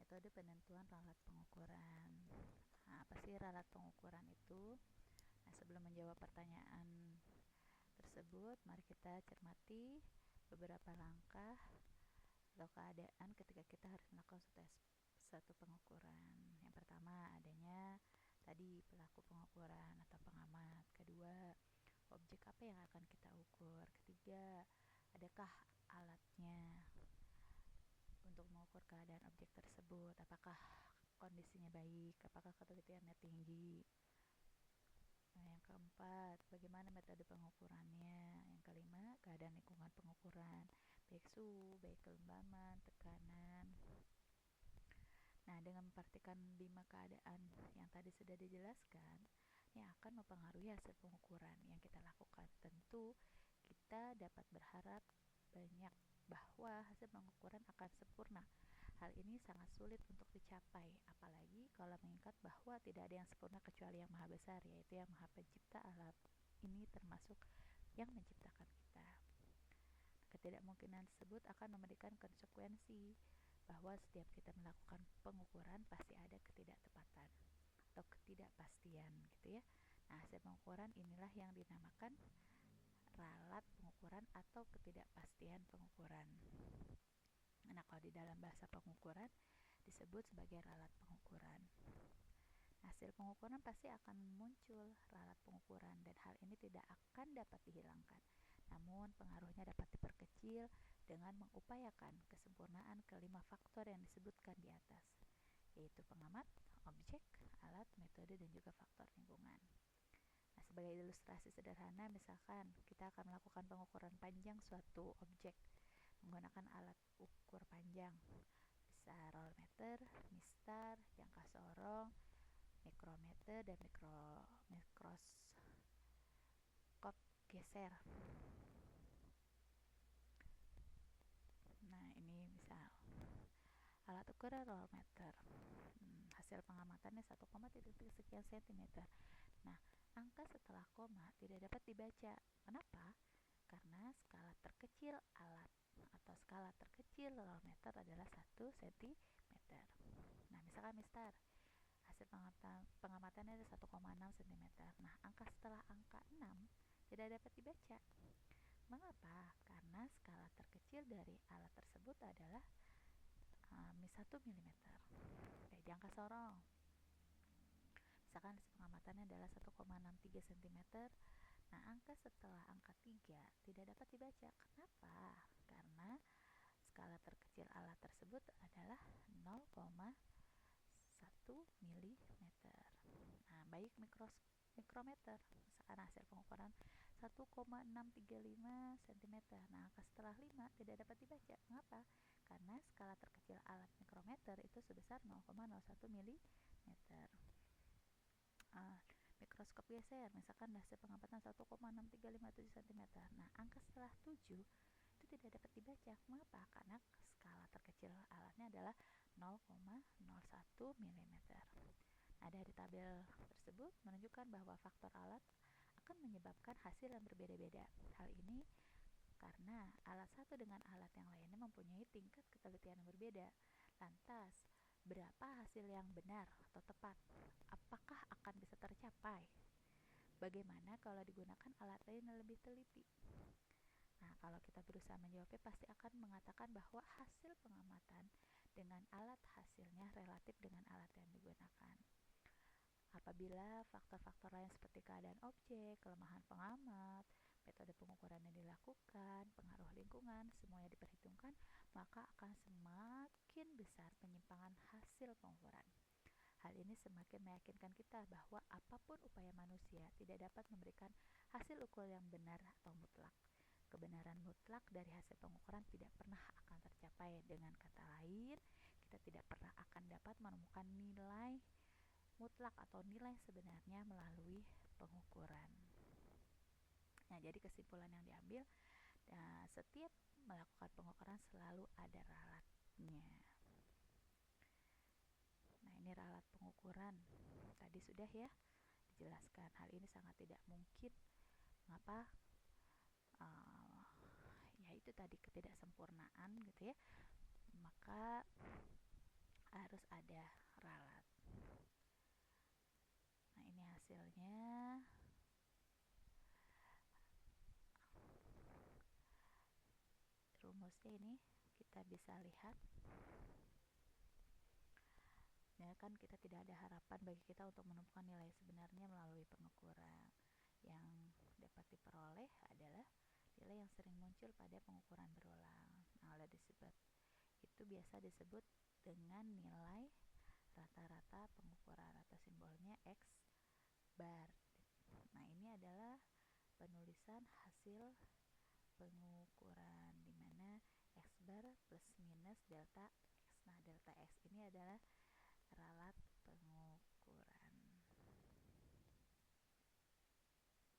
Metode penentuan ralat pengukuran. Nah, apa sih ralat pengukuran itu? Nah, sebelum menjawab pertanyaan tersebut, mari kita cermati beberapa langkah atau keadaan ketika kita harus melakukan satu pengukuran. Yang pertama, adanya tadi pelaku pengukuran atau pengamat. Kedua, objek apa yang akan kita ukur. Ketiga, adakah alatnya untuk mengukur keadaan objek tersebut, apakah kondisinya baik, apakah ketelitiannya tinggi. Nah, yang keempat, bagaimana metode pengukurannya. Yang kelima, keadaan lingkungan pengukuran, baik suhu, baik kelembaman, tekanan. Nah, dengan memperhatikan 5 keadaan yang tadi sudah dijelaskan, ini akan mempengaruhi hasil pengukuran yang kita lakukan. Tentu kita dapat berharap banyak bahwa hasil pengukuran akan sempurna. Hal ini sangat sulit untuk dicapai, apalagi kalau mengingat bahwa tidak ada yang sempurna kecuali Yang Maha Besar, yaitu Yang Maha Pencipta alam ini, termasuk yang menciptakan kita. Ketidakmungkinan tersebut akan memberikan konsekuensi bahwa setiap kita melakukan pengukuran pasti ada ketidaktepatan atau ketidakpastian gitu ya. Nah, hasil pengukuran inilah yang dinamakan ralat pengukuran atau ketidakpastian pengukuran. Nah, kalau di dalam bahasa pengukuran disebut sebagai ralat pengukuran. Hasil pengukuran pasti akan muncul ralat pengukuran dan hal ini tidak akan dapat dihilangkan. Namun pengaruhnya dapat diperkecil dengan mengupayakan kesempurnaan kelima faktor yang disebutkan di atas, yaitu pengamat, objek, alat, metode, dan juga faktor lingkungan. Nah, sebagai ilustrasi sederhana, misalkan kita akan melakukan pengukuran panjang suatu objek menggunakan alat ukur panjang, bisa rolmeter, mistar, jangka sorong, mikrometer, dan mikroskop geser. Nah, ini misal alat ukuran rolmeter, hasil pengamatannya 1, sekian cm. Nah, angka setelah koma tidak dapat dibaca. Kenapa? Karena skala terkecil alat atau skala terkecil rolmeter adalah 1 cm. Nah, misalkan mistar, hasil pengamatannya ada 1,6 cm. Nah, angka setelah angka 6 tidak dapat dibaca. Mengapa? Karena skala terkecil dari alat tersebut adalah 1 mm. Oke, jangka sorong, misalkan pengamatannya adalah 1,63 cm. Nah, angka setelah angka 3 tidak dapat dibaca. Kenapa? Karena skala terkecil alat tersebut adalah 0,1 mm. Nah, baik mikrometer, misalkan hasil pengukuran 1,635 cm. Nah, angka setelah 5 tidak dapat dibaca. Mengapa? Karena skala terkecil alat mikrometer itu sebesar 0,01 mm. Mikroskop geser, misalkan hasil pengamatan 1,6357 cm. Nah, angka setelah 7 itu tidak dapat dibaca. Mengapa? Karena skala terkecil alatnya adalah 0,01 mm. Nah, dari tabel tersebut menunjukkan bahwa faktor alat akan menyebabkan hasil yang berbeda-beda. Hal ini karena alat satu dengan alat yang lainnya mempunyai tingkat ketelitian yang berbeda. Lantas, berapa hasil yang benar atau tepat? Apakah akan bisa tercapai? Bagaimana kalau digunakan alat lain yang lebih teliti? Nah, kalau kita berusaha menjawabnya, pasti akan mengatakan bahwa hasil pengamatan dengan alat hasilnya relatif dengan alat yang digunakan. Apabila faktor-faktor lain seperti keadaan objek, kelemahan pengamat, metode pengukuran yang dilakukan, pengaruh lingkungan, semuanya diperhitungkan, maka akan semakin besar penyimpangan hasil pengukuran. Hal ini semakin meyakinkan kita bahwa apapun upaya manusia tidak dapat memberikan hasil ukur yang benar atau mutlak. Kebenaran mutlak dari hasil pengukuran tidak pernah akan tercapai. Dengan kata lain, kita tidak pernah akan dapat menemukan nilai mutlak atau nilai sebenarnya melalui pengukuran. Nah, jadi kesimpulan yang diambil, setiap melakukan pengukuran selalu ada ralatnya. Nah, ini ralat pengukuran. Tadi sudah ya dijelaskan. Hal ini sangat tidak mungkin. Mengapa? Ya itu tadi ketidaksempurnaan gitu ya. Maka harus ada ralat. Nah, ini hasilnya. Rumusnya ini kita bisa lihat. Ya kan, kita tidak ada harapan bagi kita untuk menemukan nilai sebenarnya melalui pengukuran. Yang dapat diperoleh adalah nilai yang sering muncul pada pengukuran berulang. Nah, oleh disebut itu biasa disebut dengan nilai rata-rata pengukuran atau simbolnya X bar. Nah, ini adalah penulisan hasil pengukuran di mana X bar plus minus delta X. Nah, delta X ini adalah ralat